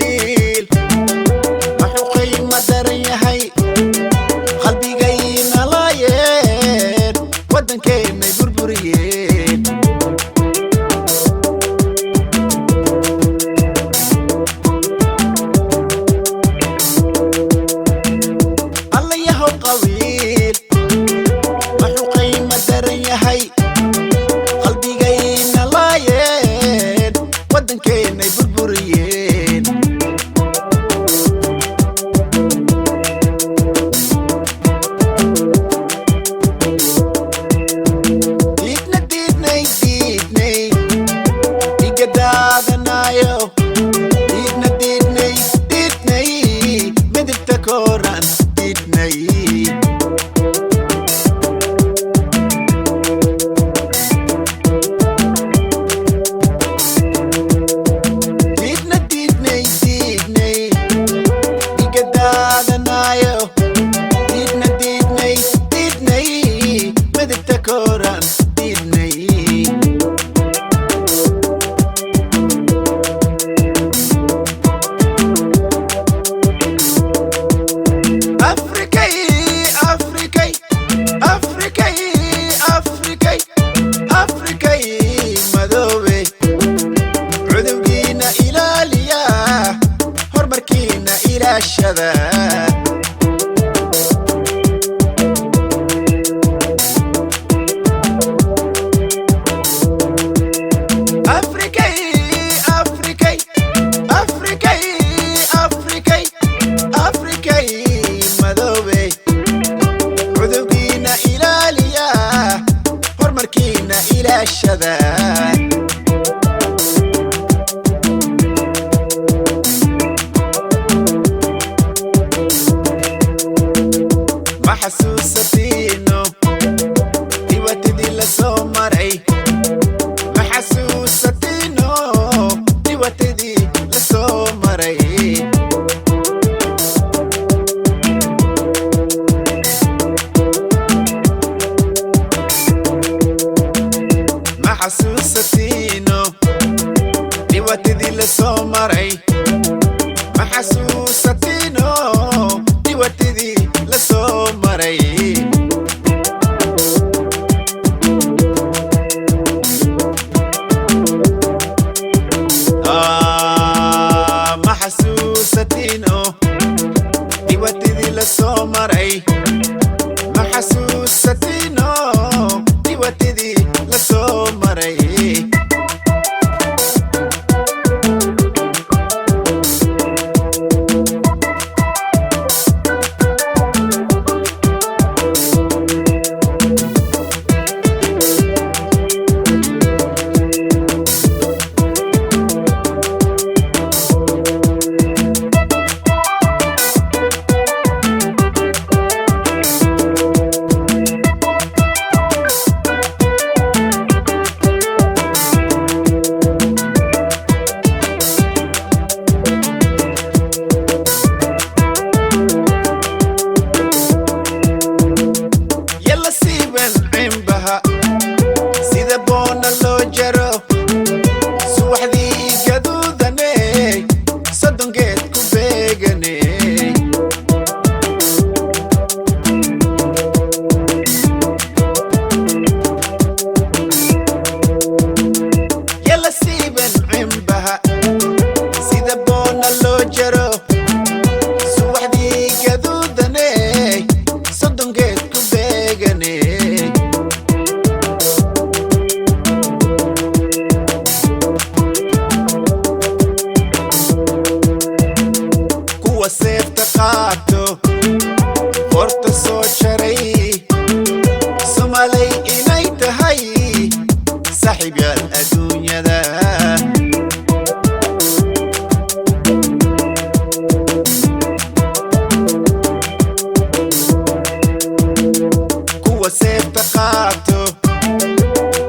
qabiil wuxuu qiimo daran yahay qalbigayna laayeen waddankeennay burburiyeen alla yahow qabiil wuxuu qiimo daran yahay qalbigayna laayeen waddankeennay burburiyeen diidna diidnay diidnay dhiga daadanayo diidna diidnay diidnay midibta kooran diidnay diidna diidnay diidnay dhiga daadanayo diidna diidnay diidnay midibta kooran diidnay afrikay afrikay afrikay afrikay afrikay madoobe cudurkiina ilaaliya horumarkiina ilaashada afrikay afrikay afrikay afrikay afrikay madoobe cudurkiina ilaaliya horumarkiina ilaashada ma xasuusatiino dhibaatadii la soo maray ma xasuusatiino dhibaatadii la soo maray ma xasuusatiino dhibaatadii la soo maray ma xasuusatiino dhibaatadii la soo maray ma xasuusatiino dhibaatadii la soo maray ma xasuusatiino dhibaatadii la soo maray yalla siiban cimbaha sida boona loo jaro subaxdii gaduudaney soddonkeed ku beeganey yalla siiban cimbaha sida boona loo jaro subaxdii gaduudaney soddonkeed ku beeganey kuwa seefta qaato horta soo jaray somalay inay tahay saaxiib yaal adduunyada kuwa seefta qaato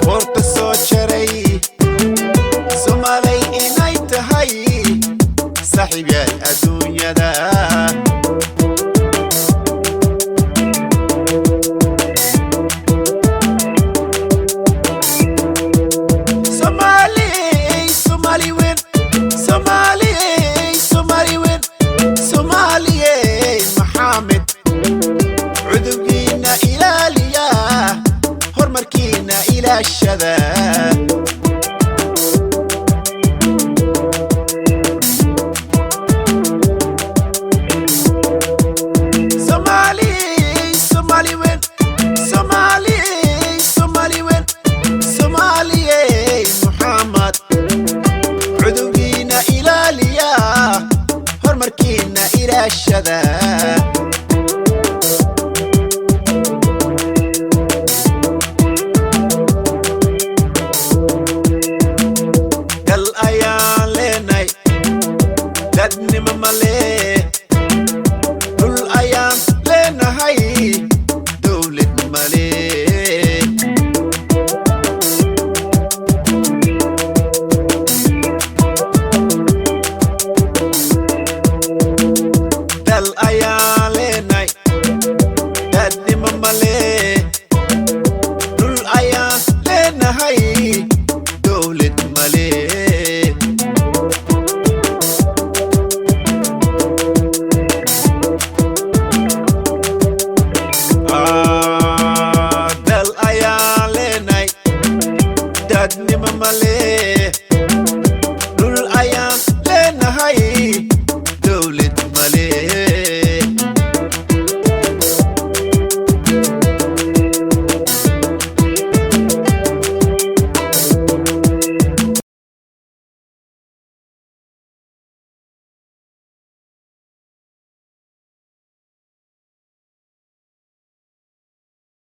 horta soo jaray somalay inay tahay saaxiib yaal adduunyada Somali, Somali win, Somali, Somali. ilaashada عدوينا إلى ليا هرمركينا إلى الشذا